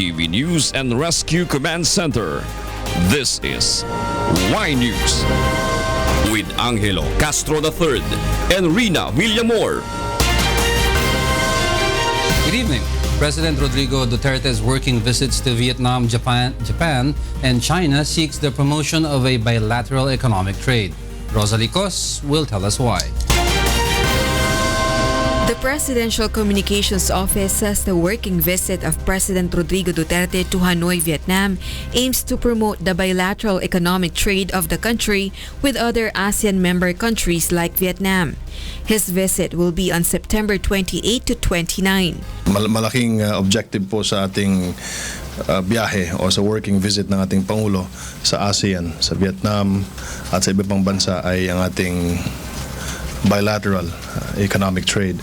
UNTV News and Rescue Command Center. This is Y News with Angelo, Castro III, and Rina Villamor. Good evening. President Rodrigo Duterte's working visits to Vietnam, Japan, and China seeks the promotion of a bilateral economic trade. Rosalie Cos will tell us why. The Presidential Communications Office says the working visit of President Rodrigo Duterte to Hanoi, Vietnam aims to promote the bilateral economic trade of the country with other ASEAN member countries like Vietnam. His visit will be on September 28 to 29. Malaking objective po sa ating biyahe o sa working visit ng ating Pangulo sa ASEAN, sa Vietnam at sa iba pang bansa ay ang ating bilateral economic trade.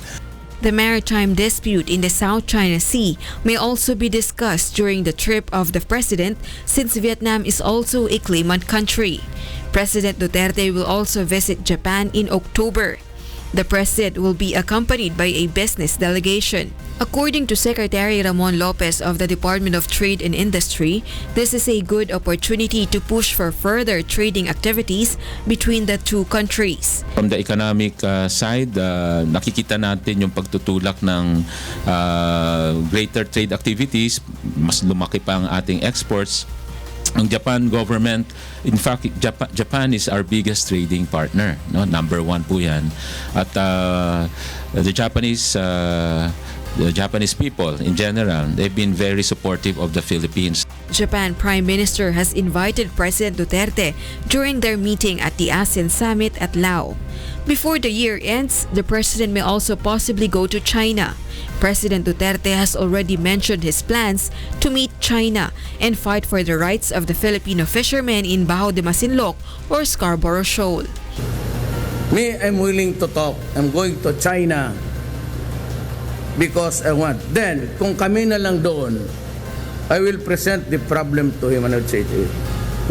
The maritime dispute in the South China Sea may also be discussed during the trip of the president since Vietnam is also a claimant country. President Duterte will also visit Japan in October. The president will be accompanied by a business delegation. According to Secretary Ramon Lopez of the Department of Trade and Industry, this is a good opportunity to push for further trading activities between the two countries. From the economic side, nakikita natin yung pagtutulak ng greater trade activities, mas lumaki pa ang ating exports. Ang Japan government, in fact, Japan is our biggest trading partner, no? Number 1 po yan. At the Japanese people in general, they've been very supportive of the Philippines. Japan Prime Minister has invited President Duterte during their meeting at the ASEAN Summit at Laos. Before the year ends, the president may also possibly go to China. President Duterte has already mentioned his plans to meet China and fight for the rights of the Filipino fishermen in Bajo de Masinloc or Scarborough Shoal. Me, I'm willing to talk. I'm going to China because I want. Then, kung kami na lang doon, I will present the problem to him and I would say to him,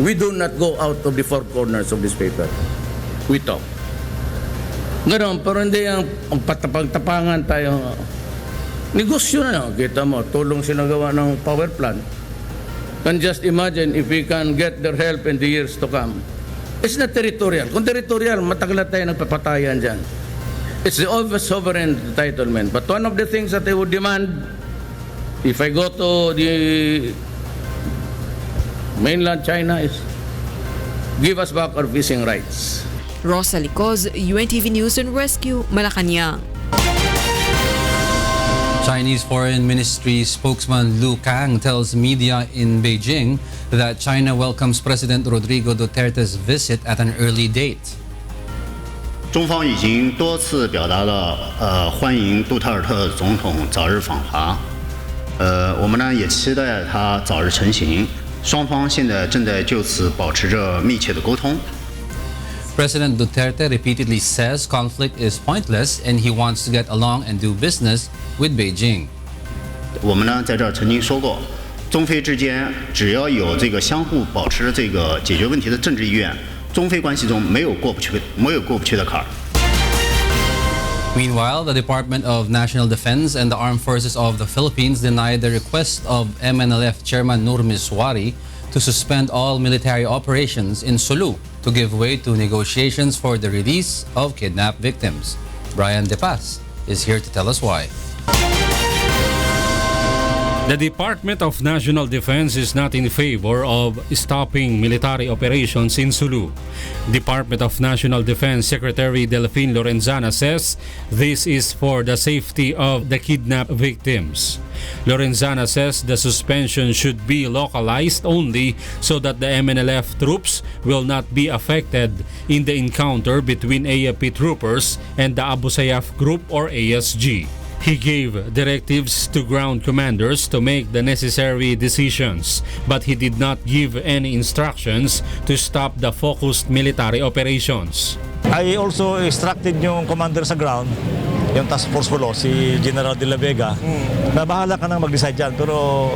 we do not go out of the four corners of this paper. We talk. Ganon, pero hindi ang pagtapang-tapangan tayo. Negosyo na. Kita mo, tulong sinagawa ng power plant. And just imagine if we can get their help in the years to come. It's not territorial. Kung territorial, matagal na tayo nagpapatayan dyan. It's the sovereign entitlement. But one of the things that I would demand, if I go to the mainland China, is give us back our fishing rights. Rosalie Cos, UNTV News and Rescue, Malacanang. Chinese Foreign Ministry spokesman Lu Kang tells media in Beijing that China welcomes President Rodrigo Duterte's visit at an early date. 中方已经多次表达了欢迎杜特尔特总统早日访华，我们呢也期待他早日成行。双方现在正在就此保持着密切的沟通。 President Duterte repeatedly says conflict is pointless and he wants to get along and do business with Beijing. 我们呢在这儿曾经说过，中非之间只要有这个相互保持这个解决问题的政治意愿，中非关系中没有过不去的坎儿。 Meanwhile, the Department of National Defense and the Armed Forces of the Philippines denied the request of MNLF Chairman Nur Miswari to suspend all military operations in Sulu to give way to negotiations for the release of kidnapped victims. Brian De Paz is here to tell us why. The Department of National Defense is not in favor of stopping military operations in Sulu. Department of National Defense Secretary Delphine Lorenzana says this is for the safety of the kidnapped victims. Lorenzana says the suspension should be localized only so that the MNLF troops will not be affected in the encounter between AFP troopers and the Abu Sayyaf group or ASG. He gave directives to ground commanders to make the necessary decisions, but he did not give any instructions to stop the focused military operations. I also instructed yung commander sa ground, yung task force ko, si General De La Vega, na bahala ka nang mag-decide dyan. Pero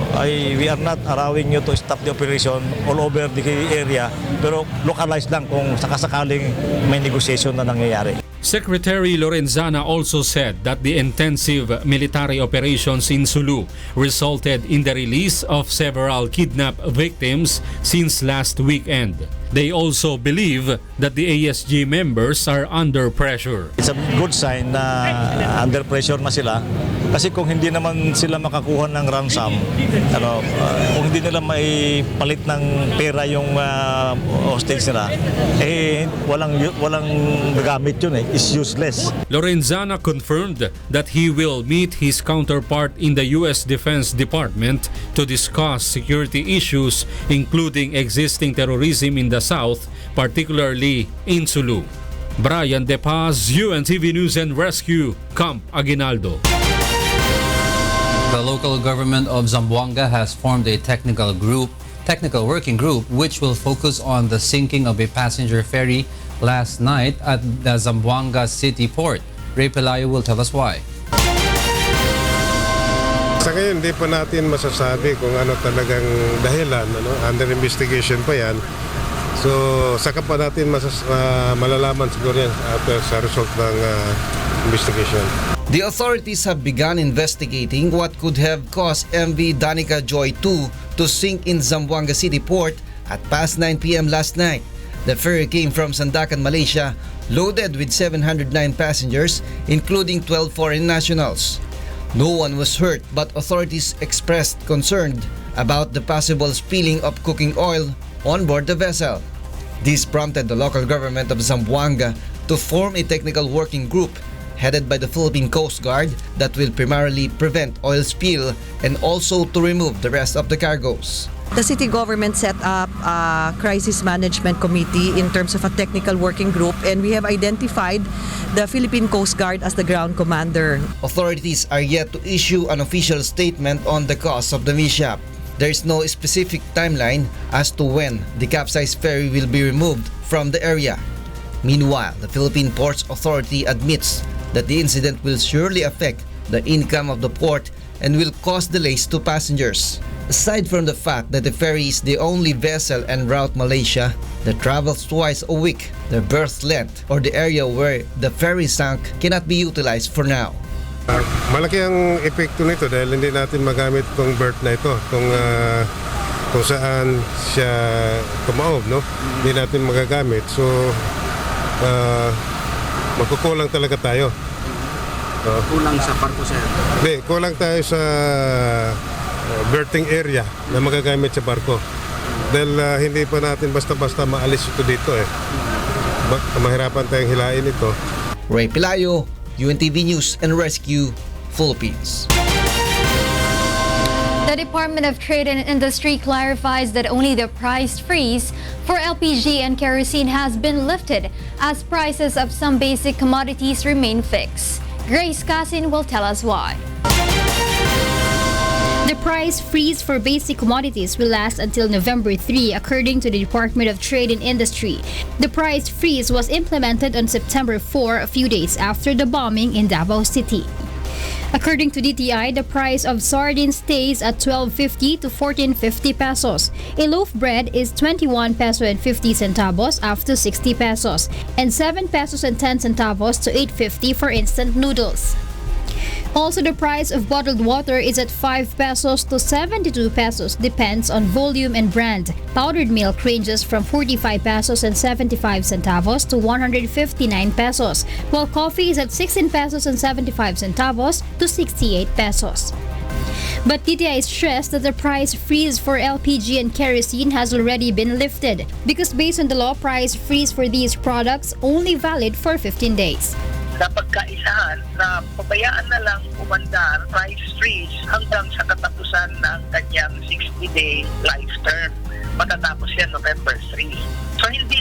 we are not allowing you to stop the operation all over the area, pero localized lang kung sakasakaling may negotiation na nangyayari. Secretary Lorenzana also said that the intensive military operations in Sulu resulted in the release of several kidnapped victims since last weekend. They also believe that the ASG members are under pressure. It's a good sign na under pressure na sila. Kasi kung hindi naman sila makakuha ng ransom, kung hindi nila maipalit ng pera yung hostage nila, walang gagamit yun eh. It's useless. Lorenzana confirmed that he will meet his counterpart in the U.S. Defense Department to discuss security issues including existing terrorism in the South, particularly in Sulu. Brian De Paz, UNTV News and Rescue, Camp Aguinaldo. The local government of Zamboanga has formed a technical working group which will focus on the sinking of a passenger ferry last night at the Zamboanga City Port. Ray Pelayo will tell us why. Sa ngayon, hindi pa natin masasabi kung ano talagang dahilan. Under investigation pa yan. So, saka pa natin malalaman siguro yan sa result ng investigation. The authorities have begun investigating what could have caused MV Danica Joy 2 to sink in Zamboanga City Port at past 9 p.m. last night. The ferry came from Sandakan, Malaysia, loaded with 709 passengers, including 12 foreign nationals. No one was hurt, but authorities expressed concern about the possible spilling of cooking oil on board the vessel. This prompted the local government of Zamboanga to form a technical working group headed by the Philippine Coast Guard that will primarily prevent oil spill and also to remove the rest of the cargoes. The city government set up a crisis management committee in terms of a technical working group, and we have identified the Philippine Coast Guard as the ground commander. Authorities are yet to issue an official statement on the cause of the mishap. There is no specific timeline as to when the capsized ferry will be removed from the area. Meanwhile, the Philippine Ports Authority admits that the incident will surely affect the income of the port and will cause delays to passengers. Aside from the fact that the ferry is the only vessel en route Malaysia that travels twice a week, the berth length or the area where the ferry sank cannot be utilized for now. Malaki ang epekto nito dahil hindi natin magamit tong berth na ito, kung saan siya tumaob, no? Hindi natin magagamit. So, magkukulang talaga tayo. Kulang sa barko, sir? Hindi, kulang tayo sa berthing area na magagamit sa barko. Dahil hindi pa natin basta-basta maalis ito dito eh. Mahirapan tayong hilain ito. Ray Pelayo, UNTV News and Rescue, Philippines. The Department of Trade and Industry clarifies that only the price freeze for LPG and kerosene has been lifted as prices of some basic commodities remain fixed. Grace Casin will tell us why. The price freeze for basic commodities will last until November 3, according to the Department of Trade and Industry. The price freeze was implemented on September 4, a few days after the bombing in Davao City. According to DTI, the price of sardines stays at 12.50 to 14.50 pesos. A loaf bread is 21 peso and 50 centavos after 60 pesos, and 7 pesos and 10 centavos to 8.50 for instant noodles. Also, the price of bottled water is at 5 pesos to 72 pesos, depends on volume and brand. Powdered milk ranges from 45 pesos and 75 centavos to 159 pesos, while coffee is at 16 pesos and 75 centavos to 68 pesos. But DTI stressed that the price freeze for LPG and kerosene has already been lifted because based on the law, price freeze for these products only valid for 15 days. Napagkaisahan na pabayaan na lang umandar price freeze hanggang sa katapusan ng kanyang 60-day life term. Matatapos yan November 3. So hindi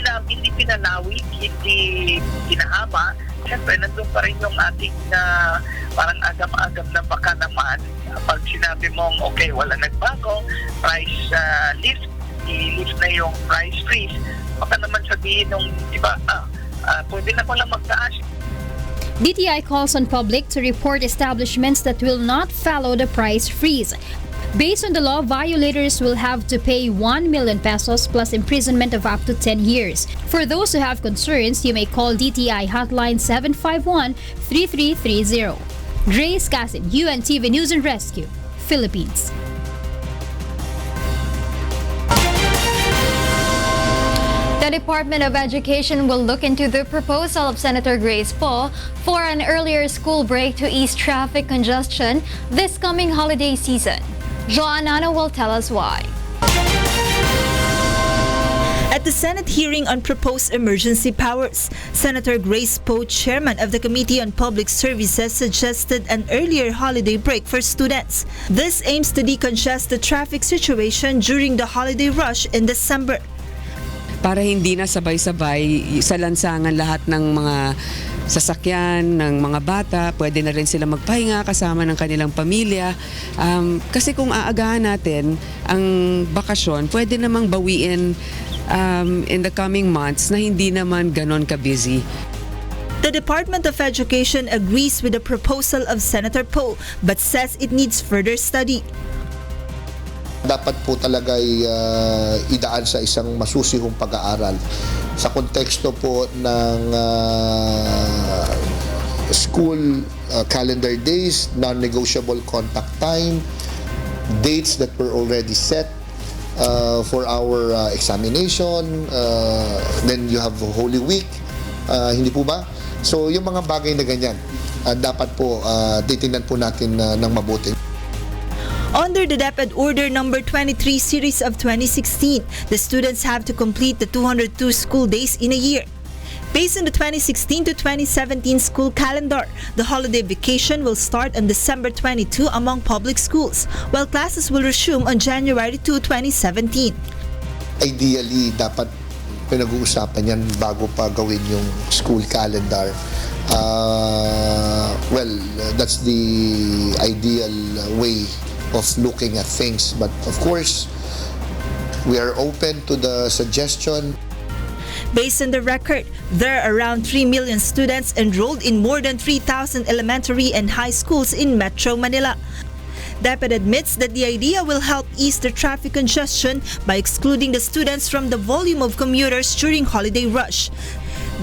pinalawig, hindi pinahaba. Siyempre, nandun pa rin yung ating parang agam-agam na baka naman. Pag sinabi mong, okay, wala nagbago, price lift, i-lift na yung price freeze, baka naman sabihin nung iba, pwede na ko lang magtaas. DTI calls on public to report establishments that will not follow the price freeze. Based on the law, violators will have to pay 1 million pesos plus imprisonment of up to 10 years. For those who have concerns, you may call DTI hotline 751-3330. Grace Casin, UNTV News and Rescue, Philippines. The Department of Education will look into the proposal of Senator Grace Poe for an earlier school break to ease traffic congestion this coming holiday season. Joanna will tell us why. At the Senate hearing on proposed emergency powers, Senator Grace Poe, chairman of the Committee on Public Services, suggested an earlier holiday break for students. This aims to decongest the traffic situation during the holiday rush in December. Para hindi na sabay-sabay sa lansangan lahat ng mga sasakyan, ng mga bata, pwede na rin sila magpahinga kasama ng kanilang pamilya. Kasi kung aagahan natin ang bakasyon, pwede namang bawiin in the coming months na hindi naman ganon ka-busy. The Department of Education agrees with the proposal of Senator Poe but says it needs further study. Dapat po talaga idaan sa isang masusihong pag-aaral sa konteksto po ng school calendar days, non-negotiable contact time, dates that were already set for our examination, then you have Holy Week, hindi po ba? So yung mga bagay na ganyan, dapat po titingnan po natin ng mabuti. Under the DepEd Order Number 23 Series of 2016, the students have to complete the 202 school days in a year. Based on the 2016 to 2017 school calendar, the holiday vacation will start on December 22 among public schools, while classes will resume on January 2, 2017. Ideally, dapat pinag-uusapan yan bago pa gawin yung school calendar. Well, that's the ideal way of looking at things, but of course we are open to the suggestion. Based on the record, there are around 3 million students enrolled in more than 3,000 elementary and high schools in Metro Manila. DepEd admits that the idea will help ease the traffic congestion by excluding the students from the volume of commuters during holiday rush.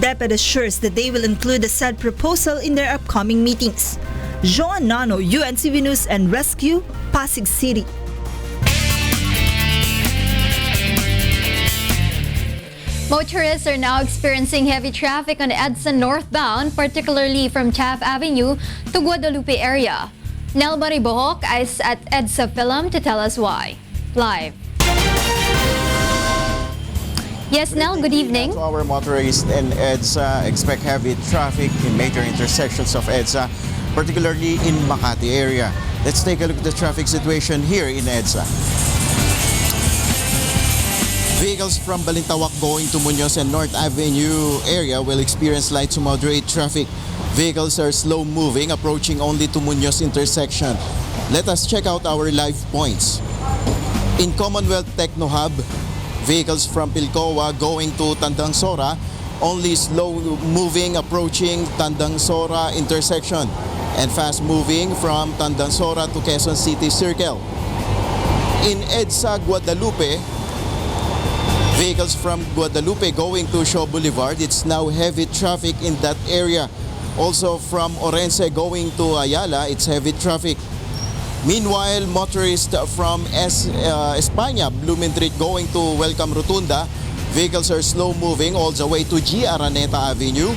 DepEd assures that they will include the said proposal in their upcoming meetings. Joan Nano, UNTV News and Rescue, Pasig City. Motorists are now experiencing heavy traffic on EDSA northbound, particularly from Taft Avenue to Guadalupe area. Nel Maribohok is at EDSA Film to tell us why. Live. Yes, Nel, good evening. To our motorists in EDSA, expect heavy traffic in major intersections of EDSA, particularly in Makati area. Let's take a look at the traffic situation here in EDSA. Vehicles from Balintawak going to Muñoz and North Avenue area will experience light to moderate traffic. Vehicles are slow moving, approaching only to Muñoz intersection. Let us check out our live points. In Commonwealth Techno Hub, vehicles from Pilcoa going to Tandang Sora, only slow moving approaching Tandang Sora intersection, and fast moving from Tandang Sora to Quezon City Circle. In EDSA Guadalupe, vehicles from Guadalupe going to Shaw Boulevard, it's now heavy traffic in that area. Also from Orense going to Ayala, it's heavy traffic. Meanwhile, motorists from España, Blumentritt going to Welcome Rotunda, vehicles are slow moving all the way to G. Araneta Avenue.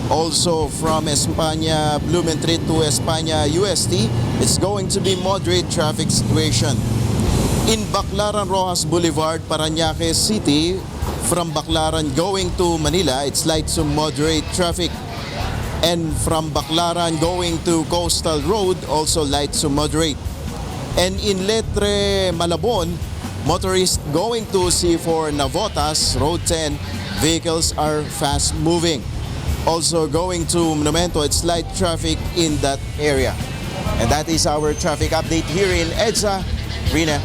Also from España, Blumentritt to España UST, it's going to be moderate traffic situation. In Baclaran Rojas Boulevard, Parañaque City, from Baclaran going to Manila, it's light to moderate traffic. And from Baclaran going to Coastal Road, also light to moderate. And in Letre Malabon, motorists going to C4 Navotas, Road 10, vehicles are fast moving. Also going to Monumento, it's light traffic in that area. And that is our traffic update here in EDSA. Rina.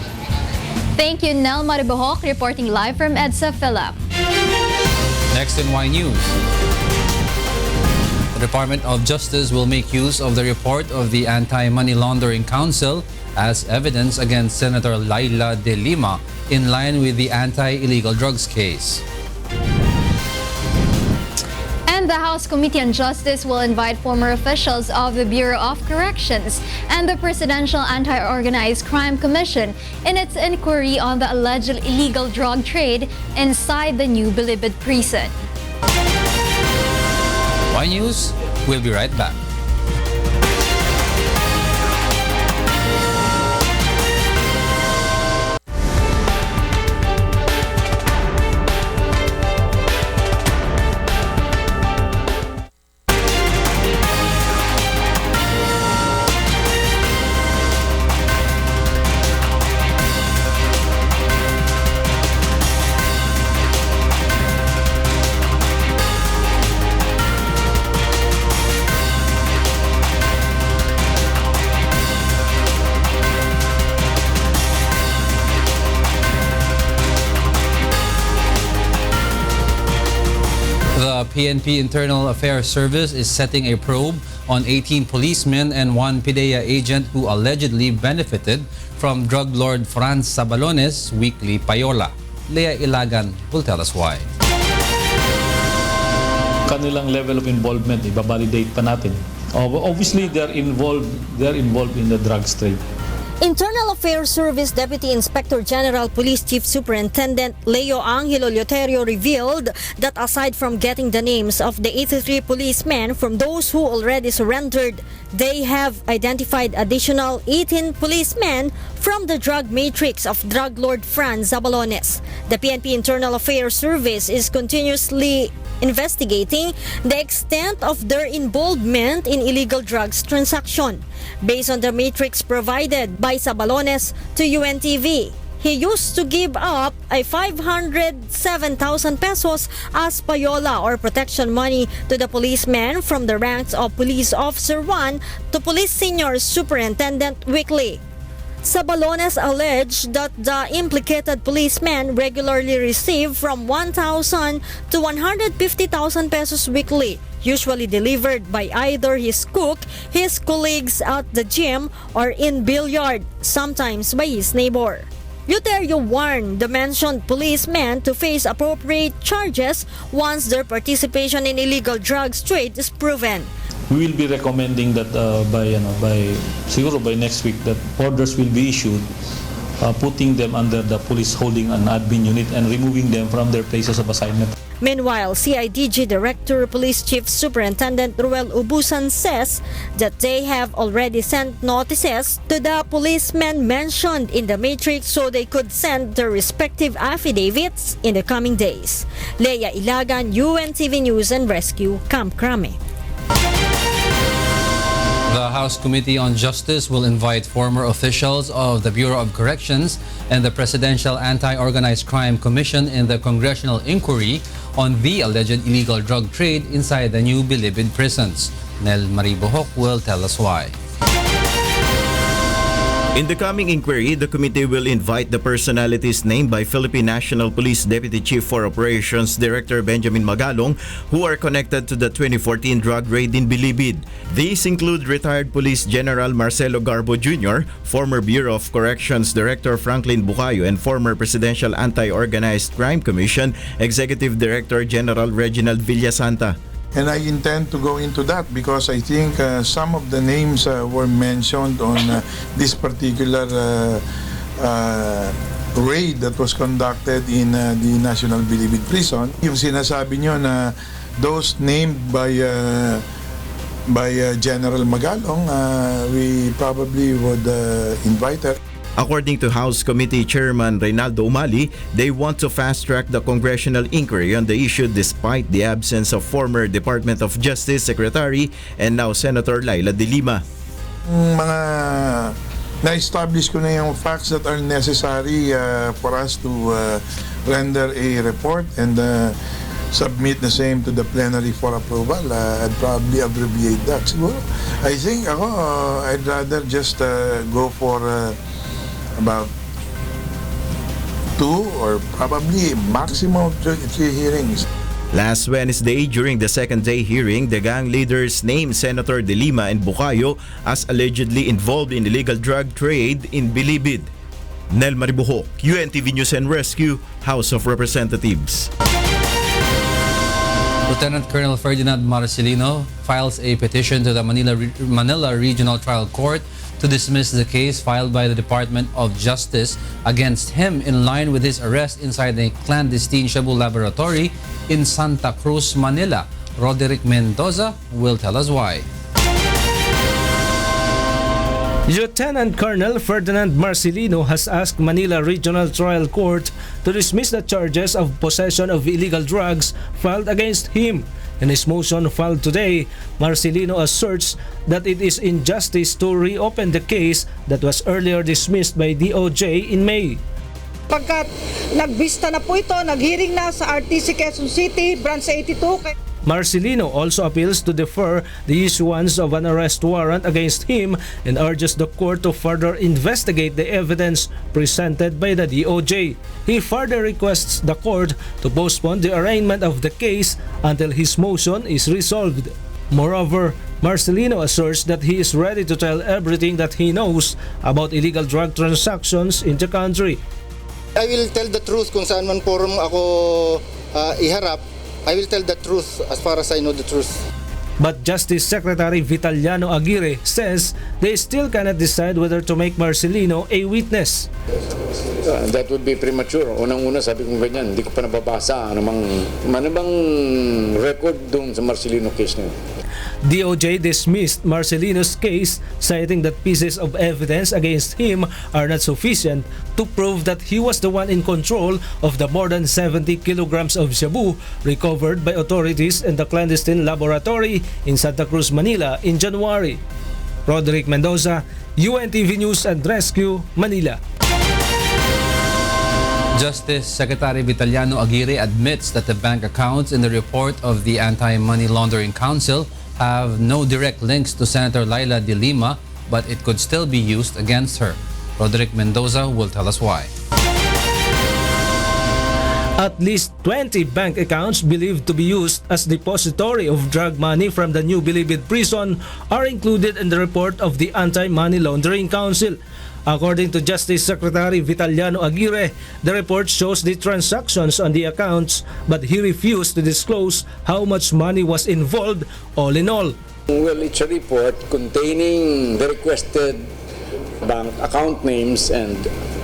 Thank you, Nel Maribohok, reporting live from EDSA Philip. Next in Y News. The Department of Justice will make use of the report of the Anti-Money Laundering Council as evidence against Senator Laila de Lima in line with the anti-illegal drugs case. And the House Committee on Justice will invite former officials of the Bureau of Corrections and the Presidential Anti-Organized Crime Commission in its inquiry on the alleged illegal drug trade inside the new Bilibid prison. Y News, we'll be right back. The PNP Internal Affairs Service is setting a probe on 18 policemen and one PIDEA agent who allegedly benefited from drug lord Franz Sabalones' weekly payola. Lea Ilagan will tell us why. Kanilang level of involvement, ibabalidate pa natin. Obviously, they're involved in the drugs trade. Internal Affairs Service Deputy Inspector General Police Chief Superintendent Leo Angelo revealed that aside from getting the names of the 83 policemen from those who already surrendered, they have identified additional 18 policemen from the drug matrix of drug lord Franz Sabalones. The PNP Internal Affairs Service is continuously investigating the extent of their involvement in illegal drugs transaction. Based on the matrix provided by Sabalones to UNTV, he used to give up a 507,000 pesos as payola or protection money to the policemen from the ranks of Police Officer 1 to Police Senior Superintendent weekly. Sabalones alleged that the implicated policemen regularly receive from 1,000 to 150,000 pesos weekly, usually delivered by either his cook, his colleagues at the gym, or in billiard, sometimes by his neighbor. Luterio warned the mentioned policemen to face appropriate charges once their participation in illegal drugs trade is proven. We will be recommending that by next week that orders will be issued, putting them under the police holding and admin unit and removing them from their places of assignment. Meanwhile, CIDG Director Police Chief Superintendent Ruel Ubusan says that they have already sent notices to the policemen mentioned in the matrix so they could send their respective affidavits in the coming days. Lea Ilagan, UNTV News and Rescue, Camp Crame. The House Committee on Justice will invite former officials of the Bureau of Corrections and the Presidential Anti-Organized Crime Commission in the congressional inquiry on the alleged illegal drug trade inside the new Bilibid prisons. Nel Maribohok will tell us why. In the coming inquiry, the committee will invite the personalities named by Philippine National Police Deputy Chief for Operations Director Benjamin Magalong, who are connected to the 2014 drug raid in Bilibid. These include retired Police General Marcelo Garbo Jr., former Bureau of Corrections Director Franklin Bucayo, and former Presidential Anti-Organized Crime Commission Executive Director General Reginald Villasanta. And I intend to go into that because I think some of the names were mentioned on this particular raid that was conducted in the National Bilibid Prison. Yung sinasabi nyo na those named by General Magalong, we probably would invite her. According to House Committee Chairman Reynaldo Umali, they want to fast-track the congressional inquiry on the issue despite the absence of former Department of Justice Secretary and now Senator Laila de Lima. Mga na-establish ko na yung facts that are necessary for us to render a report and submit the same to the plenary for approval. I'd probably abbreviate that. Siguro, I think I'd rather just go for about 2 or probably maximum 3 hearings. Last Wednesday, during the second day hearing, the gang leaders named Senator De Lima and Bucayo as allegedly involved in illegal drug trade in Bilibid. Nel Maribuhok, UNTV News and Rescue, House of Representatives. Lieutenant Colonel Ferdinand Marcelino files a petition to the Manila Regional Trial Court to dismiss the case filed by the Department of Justice against him in line with his arrest inside a clandestine Shabu laboratory in Santa Cruz, Manila. Roderick Mendoza will tell us why. Lieutenant Colonel Ferdinand Marcelino has asked Manila Regional Trial Court to dismiss the charges of possession of illegal drugs filed against him. In his motion filed today, Marcelino asserts that it is injustice to reopen the case that was earlier dismissed by DOJ in May. Pagkat nagbista na po ito, naghearing na sa RTC Quezon City, Branch 82. Marcelino also appeals to defer the issuance of an arrest warrant against him and urges the court to further investigate the evidence presented by the DOJ. He further requests the court to postpone the arraignment of the case until his motion is resolved. Moreover, Marcelino asserts that he is ready to tell everything that he knows about illegal drug transactions in the country. I will tell the truth kung saan man forum ako iharap. I will tell the truth as far as I know the truth. But Justice Secretary Vitaliano Aguirre says they still cannot decide whether to make Marcelino a witness. That would be premature. Unang-una sabi kong ganyan, hindi ko pa nababasa ano bang record doon sa Marcelino case na yun. DOJ dismissed Marcelino's case, citing that pieces of evidence against him are not sufficient to prove that he was the one in control of the more than 70 kilograms of shabu recovered by authorities in the clandestine laboratory in Santa Cruz, Manila in January. Roderick Mendoza, UNTV News and Rescue, Manila. Justice Secretary Vitaliano Aguirre admits that the bank accounts in the report of the Anti-Money Laundering Council have no direct links to Senator Laila de Lima, but it could still be used against her. Roderick Mendoza will tell us why. At least 20 bank accounts believed to be used as depository of drug money from the new Bilibid prison are included in the report of the Anti-Money Laundering Council. According to Justice Secretary Vitaliano Aguirre, the report shows the transactions on the accounts, but he refused to disclose how much money was involved all in all. Well, it's a report containing the requested bank account names and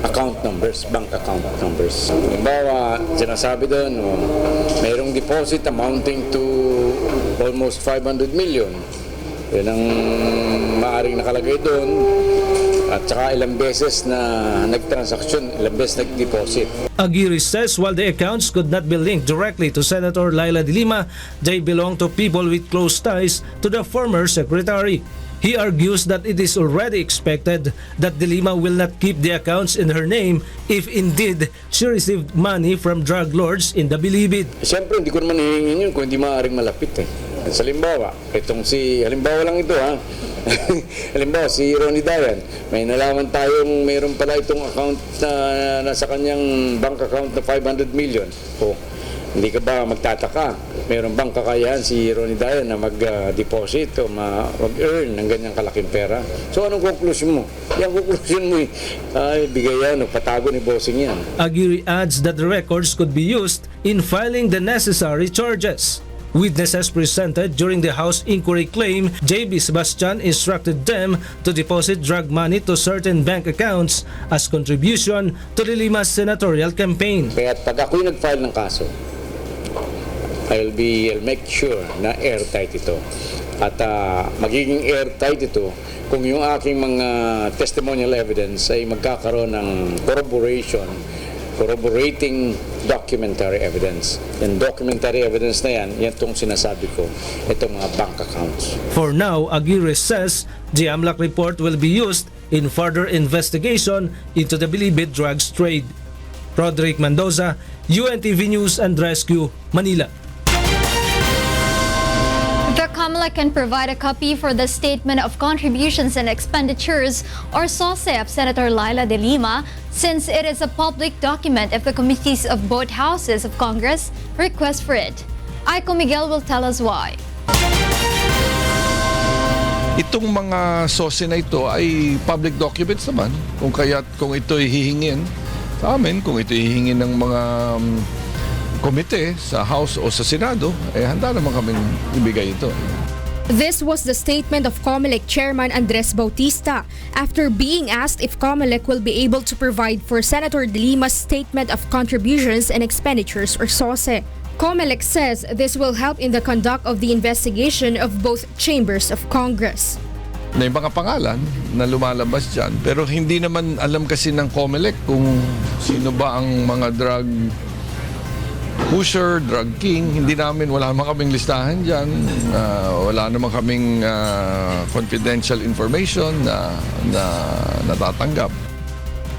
account numbers, bank account numbers. Halimbawa, sinasabi doon, mayroong deposit amounting to almost 500 million. Yan ang maaaring nakalagay doon. At saka ilang beses na nagtransaksyon, ilang beses nagdeposit. Aguirre says while the accounts could not be linked directly to Senator Laila de Lima, they belong to people with close ties to the former secretary. He argues that it is already expected that de Lima will not keep the accounts in her name if indeed she received money from drug lords in the Bilibid. Siyempre, hindi ko naman hihingin yun kung hindi maaaring malapit eh. Sa halimbawa, halimbawa lang ito ha. Halimbawa, si Ronnie Dayan, may nalaman tayong mayroon pala itong account na nasa kanyang bank account na 500 million. O, hindi ka ba magtataka? Mayroon bang kakayahan si Ronnie Dayan na mag-deposit o mag-earn ng ganyang kalaking pera? So anong conclusion mo? Yung conclusion mo ay bigay yan o patago ni bossing yan. Aguirre adds that the records could be used in filing the necessary charges. Witnesses presented during the House inquiry claim JB Sebastian instructed them to deposit drug money to certain bank accounts as contribution to the Lima's senatorial campaign. Kaya pag ako'y nag-file ng kaso, I'll make sure na airtight ito. At magiging airtight ito kung yung aking mga testimonial evidence ay magkakaroon ng corroborating documentary evidence. Yung documentary evidence na yan itong sinasabi ko, itong mga bank accounts. For now, Aguirre says the AMLC report will be used in further investigation into the Bilibid drugs trade. Roderick Mendoza, UNTV News and Rescue, Manila. The COMELEC can provide a copy for the Statement of Contributions and Expenditures or SOCE of Senator Laila de Lima since it is a public document if the committees of both houses of Congress request for it. Aiko Miguel will tell us why. Itong mga SOCE na ito ay public documents naman. Kung ito hihingin sa amin, kung ito hihingin ng mga komite sa House o sa Senado, handa naman kaming ibigay ito. This was the statement of COMELEC Chairman Andres Bautista after being asked if COMELEC will be able to provide for Senator De Lima's Statement of Contributions and Expenditures or SOCE. COMELEC says this will help in the conduct of the investigation of both chambers of Congress. May mga pangalan na lumalabas dyan, pero hindi naman alam kasi ng COMELEC kung sino ba ang mga drug pusher, drug king. Wala naman kaming listahan dyan. Wala naman kaming confidential information na natatanggap.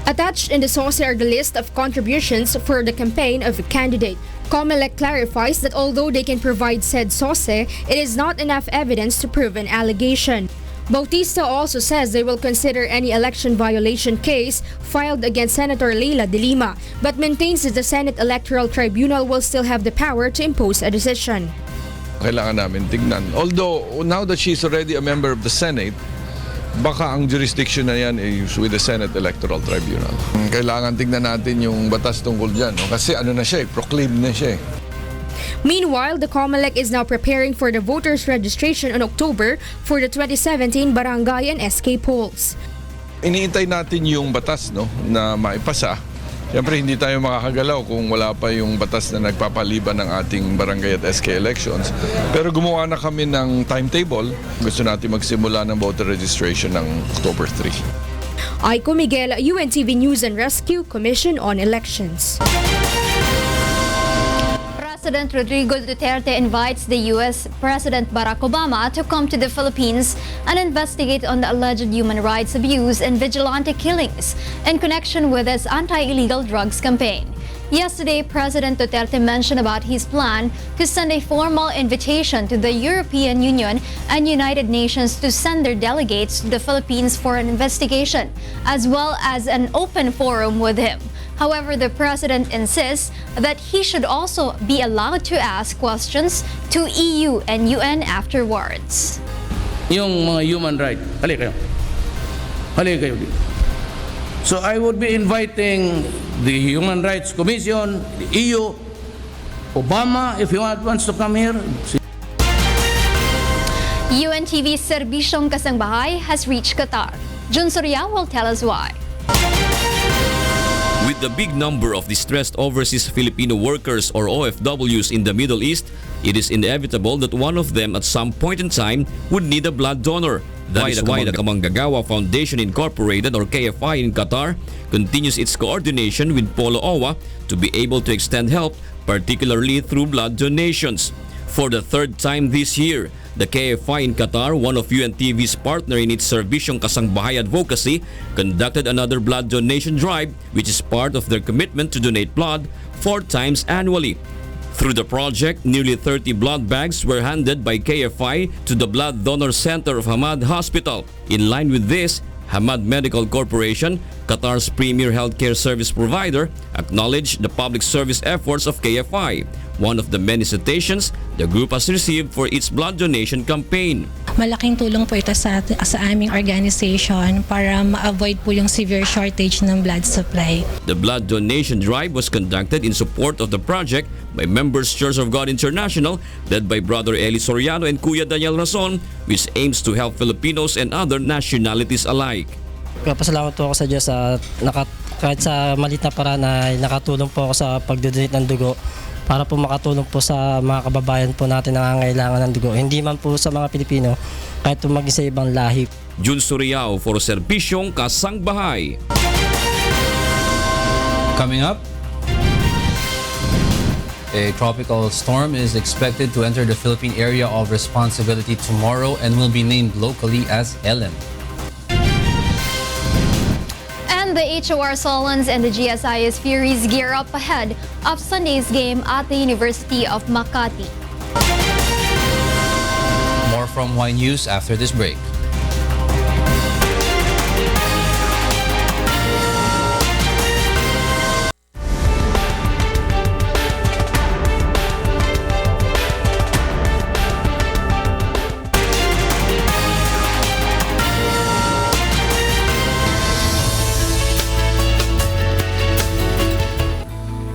Attached in the SOCE are the list of contributions for the campaign of a candidate. COMELEC clarifies that although they can provide said SOCE, it is not enough evidence to prove an allegation. Bautista also says they will consider any election violation case filed against Senator Leila de Lima, but maintains that the Senate Electoral Tribunal will still have the power to impose a decision. Kailangan namin tignan. Although, now that she's already a member of the Senate, baka ang jurisdiction na yan is with the Senate Electoral Tribunal. Kailangan tignan natin yung batas tungkol dyan. No? Kasi na siya, proclaimed na siya. Meanwhile, the COMELEC is now preparing for the voters' registration in October for the 2017 barangay and SK polls. Iniintay natin yung batas na maipasa. Siyempre, hindi tayo makakagalaw kung wala pa yung batas na nagpapaliban ng ating barangay at SK elections. Pero gumawa na kami ng timetable. Gusto natin magsimula ng voter registration ng October 3. Aiko Miguel, UNTV News and Rescue, Commission on Elections. President Rodrigo Duterte invites the U.S. President Barack Obama to come to the Philippines and investigate on the alleged human rights abuse and vigilante killings in connection with his anti-illegal drugs campaign. Yesterday, President Duterte mentioned about his plan to send a formal invitation to the European Union and United Nations to send their delegates to the Philippines for an investigation, as well as an open forum with him. However, the president insists that he should also be allowed to ask questions to EU and UN afterwards. Yung mga human rights, halika kayo dito. So I would be inviting the Human Rights Commission, the EU, Obama, if he wants to come here. UNTV Serbisyong Kasangbahay has reached Qatar. Jun Surya will tell us why. With the big number of distressed overseas Filipino workers or OFWs in the Middle East, it is inevitable that one of them at some point in time would need a blood donor. That is why the Kamanggagawa Foundation Incorporated or KFI in Qatar continues its coordination with Polo OWA to be able to extend help, particularly through blood donations. For the third time this year, the KFI in Qatar, one of UNTV's partner in its Serbisyong Kasangbahay advocacy, conducted another blood donation drive, which is part of their commitment to donate blood 4 times annually. Through the project, nearly 30 blood bags were handed by KFI to the Blood Donor Center of Hamad Hospital. In line with this, Hamad Medical Corporation, Qatar's premier healthcare service provider, acknowledged the public service efforts of KFI, one of the many citations the group has received for its blood donation campaign. Malaking tulong po ito sa aming organization para ma-avoid po yung severe shortage ng blood supply. The blood donation drive was conducted in support of the project by members Church of God International, led by Brother Eli Soriano and Kuya Daniel Rason, which aims to help Filipinos and other nationalities alike. Pasalamat po ako sa Diyos kahit sa maliit na paraan na nakatulong po ako sa pagdodonate ng dugo para po makatulong po sa mga kababayan po natin na nangangailangan ng dugo. Hindi man po sa mga Pilipino, kahit po mag-isa ibang lahi. Jun Suriao for Serbisyong Kasangbahay. Coming up, a tropical storm is expected to enter the Philippine area of responsibility tomorrow and will be named locally as Ellen. And the HOR Solons and the GSIS Furies gear up ahead of Sunday's game at the University of Makati. More from Y News after this break.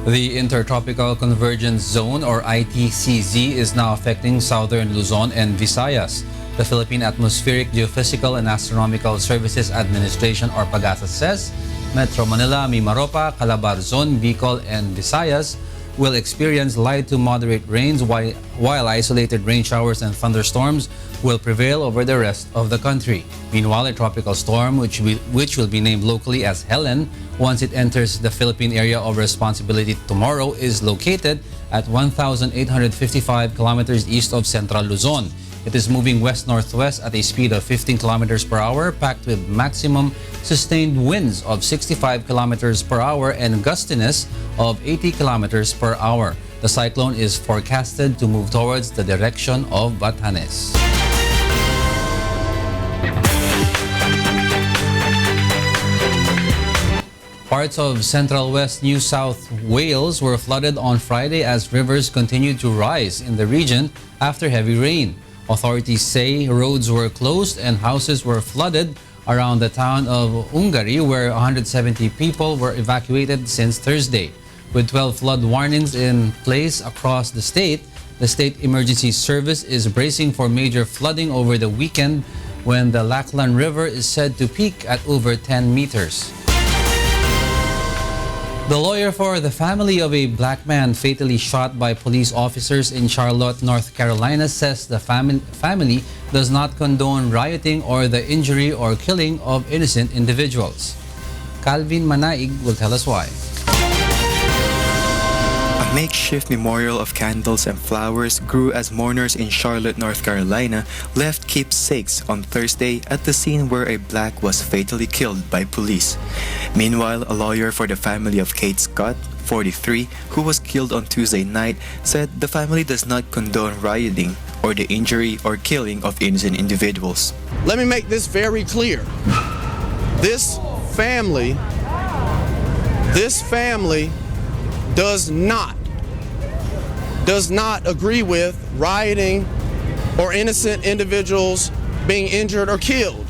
The Intertropical Convergence Zone, or ITCZ, is now affecting southern Luzon and Visayas. The Philippine Atmospheric, Geophysical and Astronomical Services Administration, or PAGASA, says Metro Manila, Mimaropa, Calabarzon, Bicol, and Visayas will experience light to moderate rains, while isolated rain showers and thunderstorms will prevail over the rest of the country. Meanwhile, a tropical storm, which will be named locally as Helen, once it enters the Philippine area of responsibility tomorrow, is located at 1,855 kilometers east of central Luzon. It is moving west-northwest at a speed of 15 kilometers per hour, packed with maximum sustained winds of 65 kilometers per hour and gustiness of 80 kilometers per hour. The cyclone is forecasted to move towards the direction of Batanes. Parts of Central West New South Wales were flooded on Friday as rivers continued to rise in the region after heavy rain. Authorities say roads were closed and houses were flooded around the town of Aguirre, where 170 people were evacuated since Thursday. With 12 flood warnings in place across the State Emergency Service is bracing for major flooding over the weekend when the Lachlan River is said to peak at over 10 meters. The lawyer for the family of a black man fatally shot by police officers in Charlotte, North Carolina, says the family does not condone rioting or the injury or killing of innocent individuals. Calvin Manaig will tell us why. A makeshift memorial of candles and flowers grew as mourners in Charlotte, North Carolina, left keepsakes on Thursday at the scene where a black was fatally killed by police. Meanwhile, a lawyer for the family of Kate Scott, 43, who was killed on Tuesday night, said the family does not condone rioting or the injury or killing of innocent individuals. Let me make this very clear. This family does not agree with rioting or innocent individuals being injured or killed.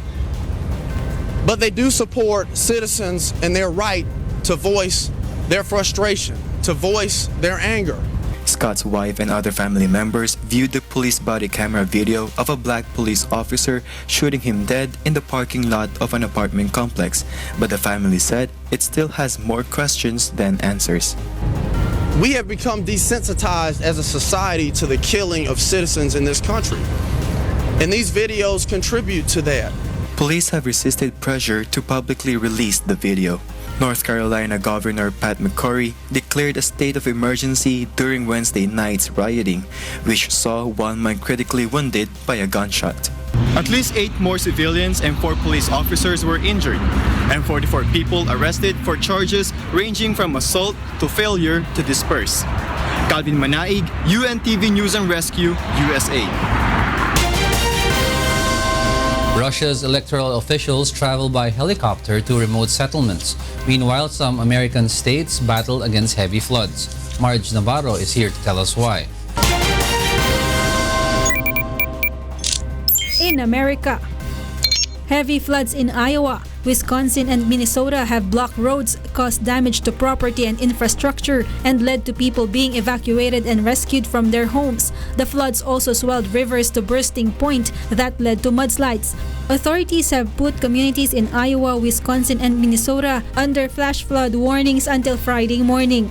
But they do support citizens and their right to voice their frustration, to voice their anger. Scott's wife and other family members viewed the police body camera video of a black police officer shooting him dead in the parking lot of an apartment complex, but the family said it still has more questions than answers. We have become desensitized as a society to the killing of citizens in this country, and these videos contribute to that. Police have resisted pressure to publicly release the video. North Carolina Governor Pat McCrory declared a state of emergency during Wednesday night's rioting, which saw one man critically wounded by a gunshot. At least 8 more civilians and 4 police officers were injured, and 44 people arrested for charges ranging from assault to failure to disperse. Calvin Manaig, UNTV News and Rescue, USA. Russia's electoral officials travel by helicopter to remote settlements. Meanwhile, some American states battle against heavy floods. Marge Navarro is here to tell us why. In America, heavy floods in Iowa, Wisconsin, and Minnesota have blocked roads, caused damage to property and infrastructure, and led to people being evacuated and rescued from their homes. The floods also swelled rivers to bursting point that led to mudslides. Authorities have put communities in Iowa, Wisconsin, and Minnesota under flash flood warnings until Friday morning.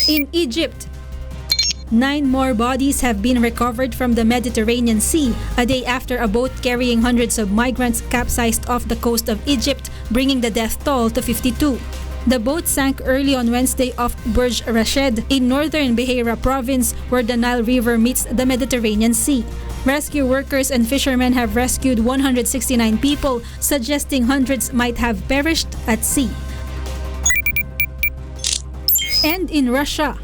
In Egypt, 9 more bodies have been recovered from the Mediterranean Sea a day after a boat carrying hundreds of migrants capsized off the coast of Egypt, bringing the death toll to 52. The boat sank early on Wednesday off Burj Rashed in northern Beira province, where the Nile River meets the Mediterranean Sea. Rescue workers and fishermen have rescued 169 people, suggesting hundreds might have perished at sea. And in Russia,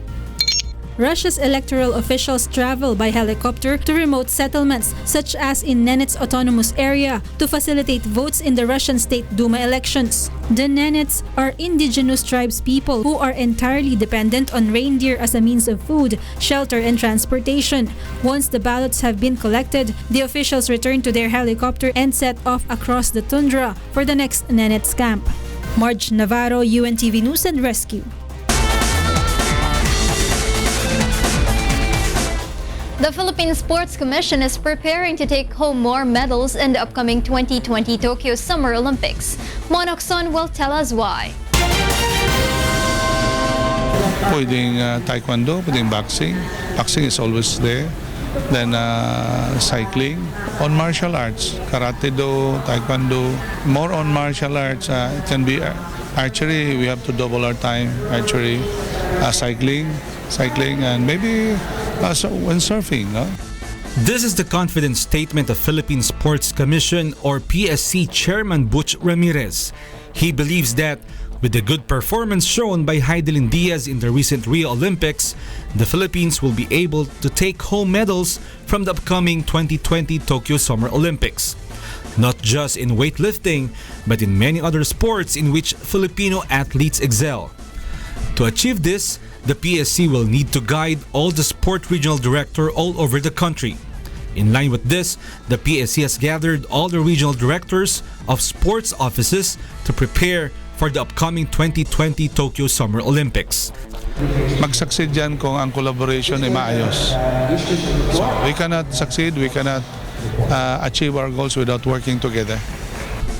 Russia's electoral officials travel by helicopter to remote settlements, such as in Nenets Autonomous Area, to facilitate votes in the Russian State Duma elections. The Nenets are indigenous tribes people who are entirely dependent on reindeer as a means of food, shelter, and transportation. Once the ballots have been collected, the officials return to their helicopter and set off across the tundra for the next Nenets camp. Marge Navarro, UNTV News and Rescue. The Philippine Sports Commission is preparing to take home more medals in the upcoming 2020 Tokyo Summer Olympics. Monokson will tell us why. Pwedeng taekwondo, pwedeng boxing. Boxing is always there. Then cycling. On martial arts, karate do, taekwondo. More on martial arts, it can be archery. We have to double our time. Archery, cycling, and maybe when surfing. No? This is the confident statement of Philippine Sports Commission or PSC Chairman Butch Ramirez. He believes that with the good performance shown by Heidelin Diaz in the recent Rio Olympics, the Philippines will be able to take home medals from the upcoming 2020 Tokyo Summer Olympics. Not just in weightlifting, but in many other sports in which Filipino athletes excel. To achieve this, the PSC will need to guide all the sport regional director all over the country. In line with this, the PSC has gathered all the regional directors of sports offices to prepare for the upcoming 2020 Tokyo Summer Olympics. Mag-succeed yan kung ang collaboration ay maayos. So we cannot succeed, we cannot achieve our goals without working together.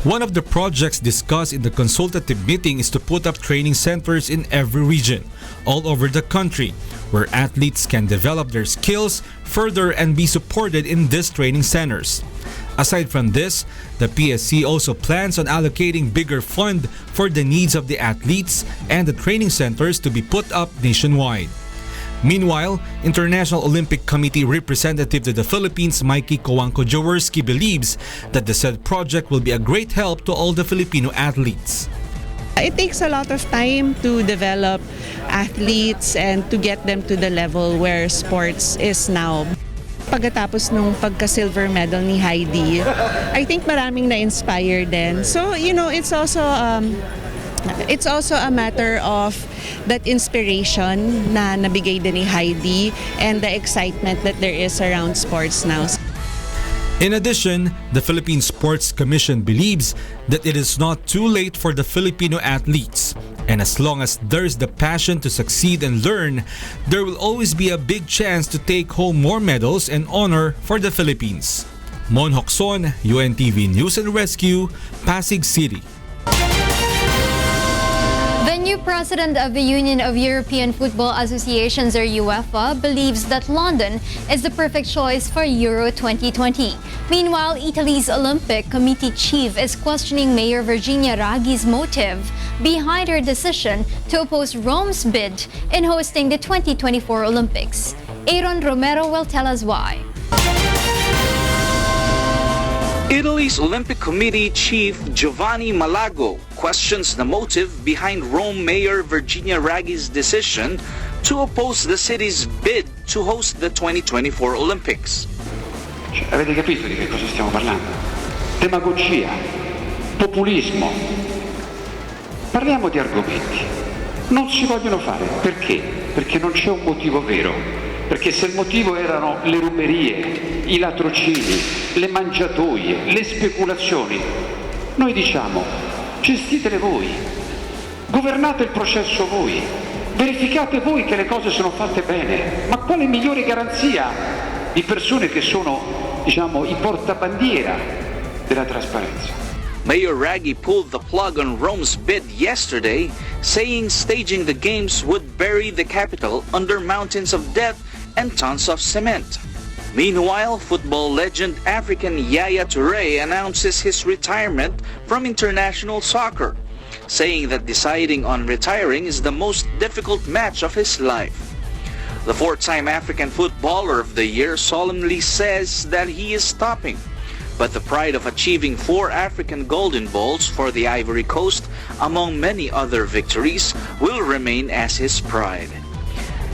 One of the projects discussed in the consultative meeting is to put up training centers in every region, all over the country, where athletes can develop their skills further and be supported in these training centers. Aside from this, the PSC also plans on allocating bigger fund for the needs of the athletes and the training centers to be put up nationwide. Meanwhile, International Olympic Committee representative to the Philippines, Mikey Coanco-Jaworski, believes that the said project will be a great help to all the Filipino athletes. It takes a lot of time to develop athletes and to get them to the level where sports is now. Pagkatapos nung pagka-silver medal ni Heidi, I think maraming na-inspire din. So, it's also a matter of that inspiration na nabigay din ni Heidi and the excitement that there is around sports now. In addition, the Philippine Sports Commission believes that it is not too late for the Filipino athletes. And as long as there's the passion to succeed and learn, there will always be a big chance to take home more medals and honor for the Philippines. Mon Hokson, UNTV News and Rescue, Pasig City. The new president of the Union of European Football Associations, or UEFA, believes that London is the perfect choice for Euro 2020. Meanwhile, Italy's Olympic Committee chief is questioning Mayor Virginia Raggi's motive behind her decision to oppose Rome's bid in hosting the 2024 Olympics. Aaron Romero will tell us why. Italy's Olympic Committee chief Giovanni Malago questions the motive behind Rome Mayor Virginia Raggi's decision to oppose the city's bid to host the 2024 Olympics. Avete capito di che cosa stiamo parlando? Demagogia, populismo. Parliamo di argomenti. Non si vogliono fare. Perché? Perché non c'è un motivo vero. Perché se il motivo erano le ruberie, i latrocini, le mangiatoie, le speculazioni, noi diciamo gestitele voi, governate il processo voi, verificate voi che le cose sono fatte bene. Ma quale migliore garanzia di persone che sono, i portabandiera della trasparenza? Mayor Raggi pulled the plug on Rome's bid yesterday, saying staging the games would bury the capital under mountains of debt and tons of cement. Meanwhile, football legend African Yaya Toure announces his retirement from international soccer, saying that deciding on retiring is the most difficult match of his life. The four-time African Footballer of the Year solemnly says that he is stopping, but the pride of achieving 4 African Golden Balls for the Ivory Coast, among many other victories, will remain as his pride.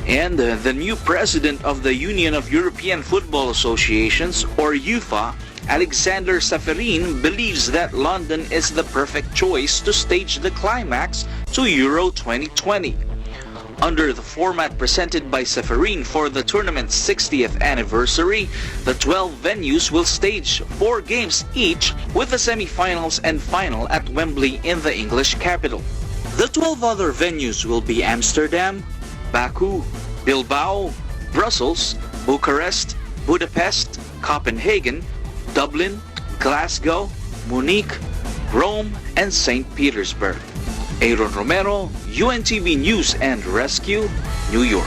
And the new president of the Union of European Football Associations, or UEFA, Alexander Safarin, believes that London is the perfect choice to stage the climax to Euro 2020. Under the format presented by Seferin for the tournament's 60th anniversary, the 12 venues will stage 4 games each, with the semi-finals and final at Wembley in the English capital. The 12 other venues will be Amsterdam, Baku, Bilbao, Brussels, Bucharest, Budapest, Copenhagen, Dublin, Glasgow, Munich, Rome, and St. Petersburg. Aaron Romero, UNTV News and Rescue, New York.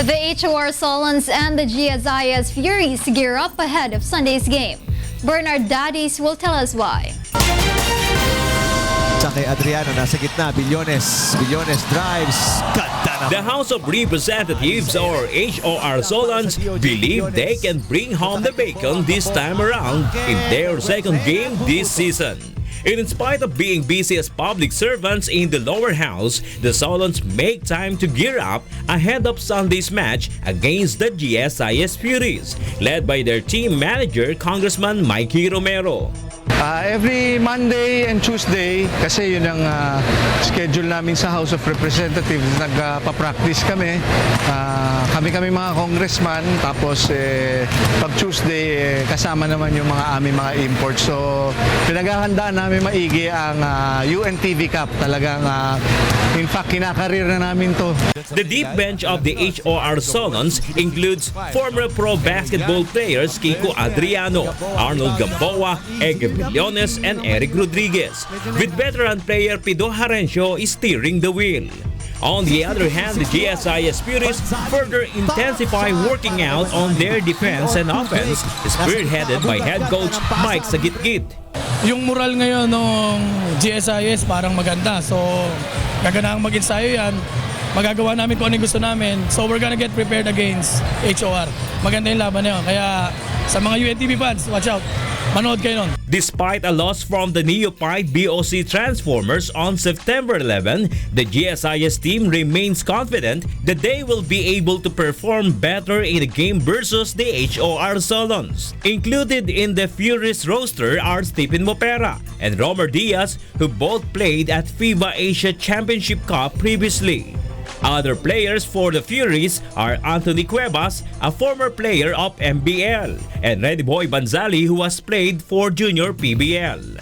The HOR Solons and the GSIS Furies gear up ahead of Sunday's game. Bernard Daddies will tell us why. Sa kay Adriano, nasa gitna, Billones drives, ganda naman. The House of Representatives or HOR Solons believe they can bring home the bacon this time around in their second game this season. And in spite of being busy as public servants in the lower house, the Solons make time to gear up ahead of Sunday's match against the GSIS Furies, led by their team manager, Congressman Mikey Romero. Every Monday and Tuesday, kasi yun ang schedule namin sa House of Representatives, nagpa-practice kami. Kami mga congressman, tapos pag Tuesday, kasama naman yung aming mga imports. So, pinaghahandaan namin maigi ang UNTV Cup. Talagang, in fact, kinakarir na namin to. The deep bench of the HOR Solons includes former pro basketball players Kiko Adriano, Arnold Gamboa, Ege Billones, and Eric Rodriguez, with veteran player Pido Harencio steering the wheel. On the other hand, the GSIS Furies further intensify working out on their defense and offense, spearheaded by head coach Mike Sagitgit. Yung moral ngayon ng GSIS parang maganda, so gaganahang mag-ensayo yan. Magagawa namin kung ano yung gusto namin. So we're gonna get prepared against HOR. Maganda yung laban na yun. Kaya sa mga UNTV fans, watch out. Manood kayo nun. Despite a loss from the neophyte BOC Transformers on September 11, the GSIS team remains confident that they will be able to perform better in the game versus the HOR Solons. Included in the Furies roster are Stephen Mopera and Romer Diaz, who both played at FIBA Asia Championship Cup previously. Other players for the Furies are Anthony Cuevas, a former player of MBL, and Reddy Boy Banzali, who has played for Junior PBL.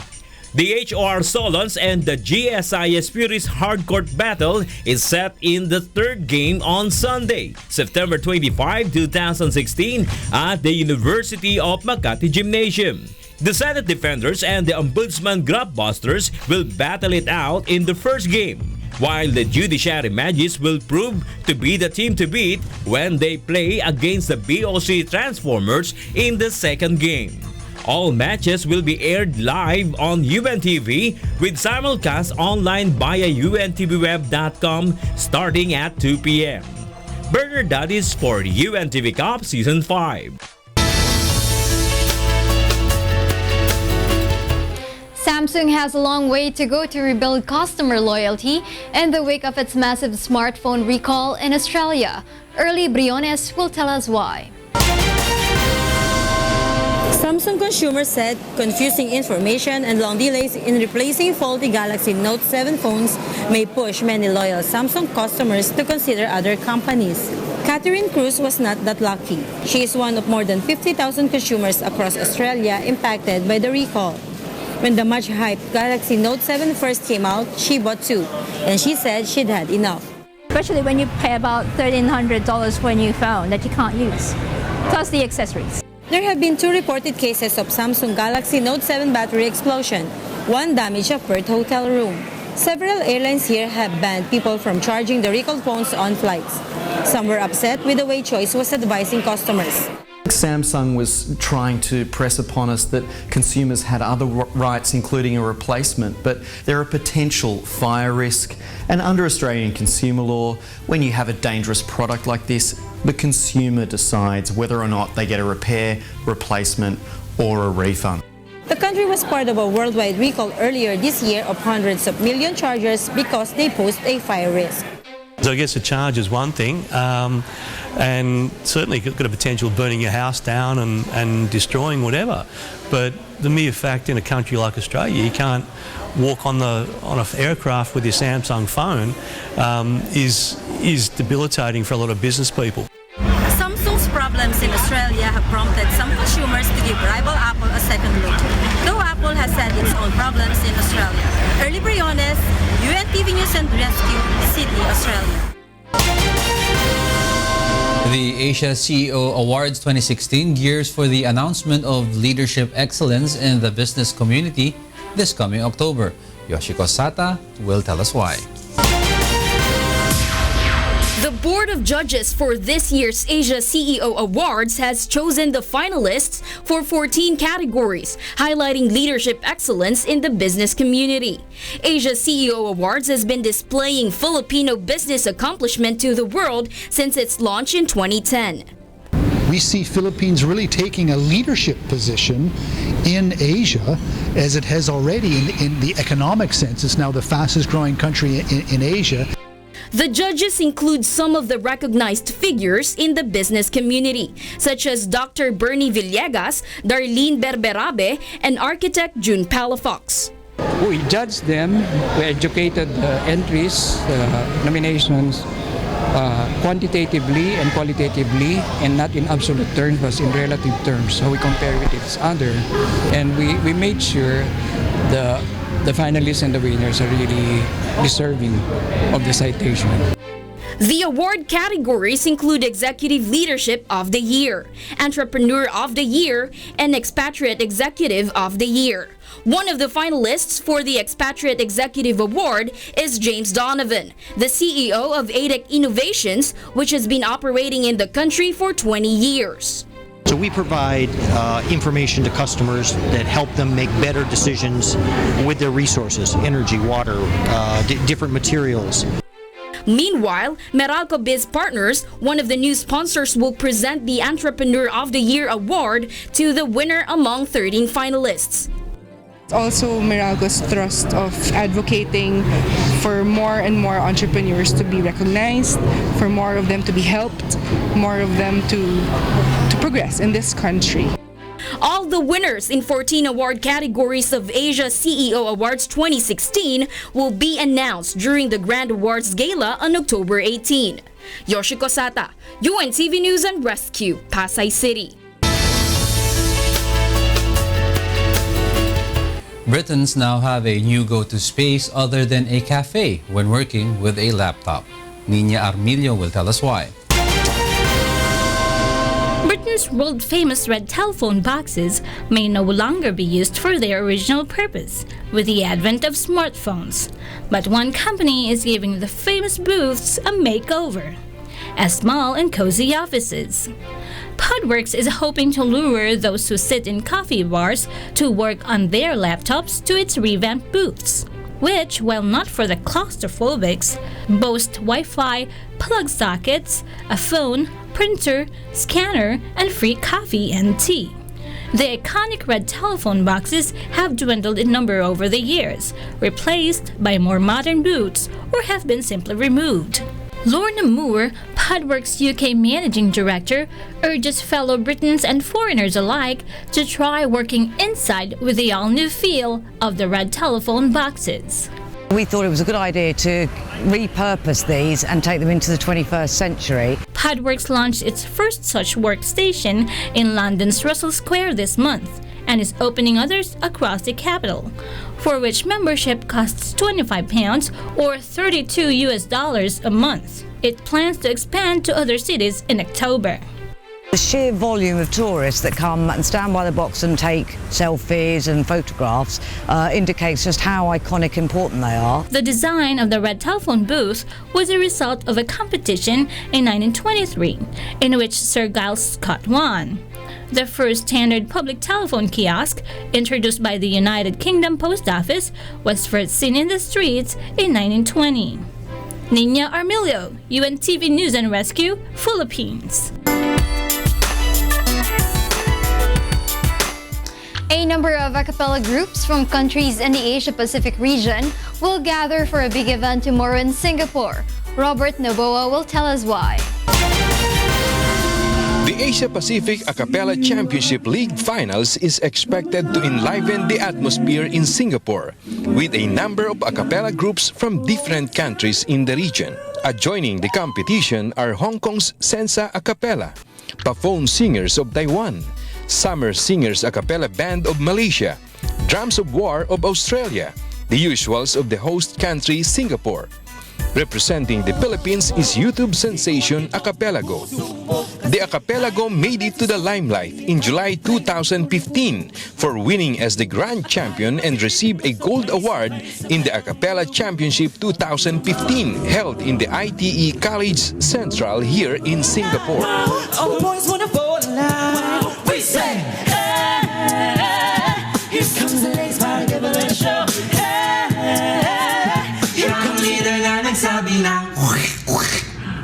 The HOR Solons and the GSIS Furies hardcourt battle is set in the third game on Sunday, September 25, 2016 at the University of Makati Gymnasium. The Senate Defenders and the Ombudsman Grabbusters will battle it out in the first game, while the Judiciary Magis will prove to be the team to beat when they play against the BOC Transformers in the second game. All matches will be aired live on UNTV with simulcast online via untvweb.com starting at 2 p.m. Bernard Daddies for UNTV Cup Season 5. Samsung has a long way to go to rebuild customer loyalty in the wake of its massive smartphone recall in Australia. Early Briones will tell us why. Samsung consumers said confusing information and long delays in replacing faulty Galaxy Note 7 phones may push many loyal Samsung customers to consider other companies. Catherine Cruz was not that lucky. She is one of more than 50,000 consumers across Australia impacted by the recall. When the much-hyped Galaxy Note 7 first came out, she bought two, and she said she'd had enough. Especially when you pay about $1,300 for a new phone that you can't use, plus the accessories. There have been 2 reported cases of Samsung Galaxy Note 7 battery explosion, one damage a Perth hotel room. Several airlines here have banned people from charging the recalled phones on flights. Some were upset with the way Choice was advising customers. Samsung was trying to press upon us that consumers had other rights, including a replacement, but there are potential fire risk. And under Australian consumer law, when you have a dangerous product like this, the consumer decides whether or not they get a repair, replacement, or a refund. The country was part of a worldwide recall earlier this year of hundreds of million chargers because they posed a fire risk. So I guess a charge is one thing. and certainly got a potential of burning your house down and destroying whatever. But the mere fact in a country like Australia, you can't walk on an aircraft with your Samsung phone is debilitating for a lot of business people. Samsung's problems in Australia have prompted some consumers to give rival Apple a second look, though Apple has had its own problems in Australia. Early Briones, UNTV News and Rescue, Sydney, Australia. The Asia CEO Awards 2016 gears for the announcement of leadership excellence in the business community this coming October. Yoshiko Sata will tell us why. The Board of Judges for this year's Asia CEO Awards has chosen the finalists for 14 categories, highlighting leadership excellence in the business community. Asia CEO Awards has been displaying Filipino business accomplishment to the world since its launch in 2010. We see Philippines really taking a leadership position in Asia, as it has already in the economic sense. It's now the fastest growing country in Asia. The judges include some of the recognized figures in the business community, such as Dr. Bernie Villegas, Darlene Berberabe, and architect June Palafox. We judged them, we educated entries, nominations, quantitatively and qualitatively, and not in absolute terms, but in relative terms. So we compare with each other, and we made sure the finalists and the winners are really deserving of the citation. The award categories include Executive Leadership of the Year, Entrepreneur of the Year, and Expatriate Executive of the Year. One of the finalists for the Expatriate Executive Award is James Donovan, the CEO of ADEC Innovations, which has been operating in the country for 20 years. So we provide information to customers that help them make better decisions with their resources, energy, water, different materials. Meanwhile, Meralco Biz Partners, one of the new sponsors, will present the Entrepreneur of the Year award to the winner among 13 finalists. Also, Meralco's thrust of advocating for more and more entrepreneurs to be recognized, for more of them to be helped, more of them to progress in this country. All the winners in 14 award categories of Asia CEO Awards 2016 will be announced during the Grand Awards Gala on October 18. Yoshiko Sata, UNTV News and Rescue, Pasay City. Britons now have a new go-to space other than a cafe when working with a laptop. Nina Armilio will tell us why. Britain's world-famous red telephone boxes may no longer be used for their original purpose with the advent of smartphones. But one company is giving the famous booths a makeover. As small and cozy offices. Podworks is hoping to lure those who sit in coffee bars to work on their laptops to its revamped booths, which, while not for the claustrophobics, boast Wi-Fi, plug sockets, a phone, printer, scanner, and free coffee and tea. The iconic red telephone boxes have dwindled in number over the years, replaced by more modern booths, or have been simply removed. Lorna Moore, Podworks UK Managing Director, urges fellow Britons and foreigners alike to try working inside with the all-new feel of the red telephone boxes. We thought it was a good idea to repurpose these and take them into the 21st century. Podworks launched its first such workstation in London's Russell Square this month and is opening others across the capital, for which membership costs £25 or $32 a month. It plans to expand to other cities in October. The sheer volume of tourists that come and stand by the box and take selfies and photographs indicates just how iconic important they are. The design of the red telephone booth was a result of a competition in 1923, in which Sir Giles Scott won. The first standard public telephone kiosk, introduced by the United Kingdom Post Office, was first seen in the streets in 1920. Nina Armilio, UNTV News and Rescue, Philippines. A number of a cappella groups from countries in the Asia-Pacific region will gather for a big event tomorrow in Singapore. Robert Noboa will tell us why. The Asia-Pacific Acapella Championship League Finals is expected to enliven the atmosphere in Singapore with a number of a cappella groups from different countries in the region. Adjoining the competition are Hong Kong's Sensa Acapella, Pafone Singers of Taiwan, Summer Singers Acapella Band of Malaysia, Drums of War of Australia, the usuals of the host country Singapore. Representing the Philippines is YouTube sensation ACAPELLAGO. The ACAPELLAGO made it to the limelight in July 2015 for winning as the Grand Champion and received a gold award in the Acapella Championship 2015 held in the ITE College Central here in Singapore. All the boys wanna fall in line. We say, hey, here comes the next party, give it a show. Hey, here comes leader na nagsabi na.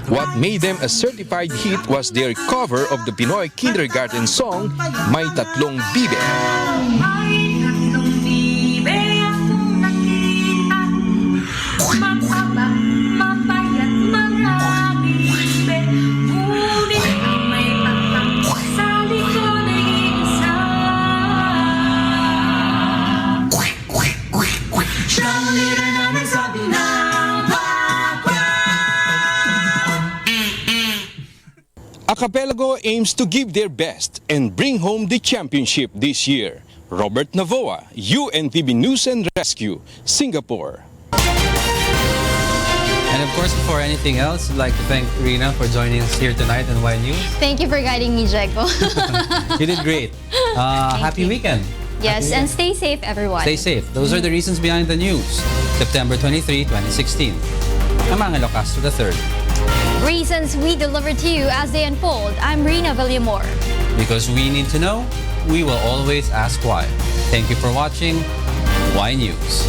What made them a certified hit was their cover of the Pinoy kindergarten song, May Tatlong Bibe. ACAPELLAGO aims to give their best and bring home the championship this year. Robert Navoa, UNTV News and Rescue, Singapore. And of course, before anything else, I'd like to thank Rina for joining us here tonight on Y News. Thank you for guiding me, Jego. You did great. Happy weekend. Yes, and stay safe, everyone. Stay safe. Those are the reasons behind the news. September 23, 2016. I'm Angelo Castro III. Reasons we deliver to you as they unfold. I'm Rina Villamor. Because we need to know, we will always ask why. Thank you for watching Y News.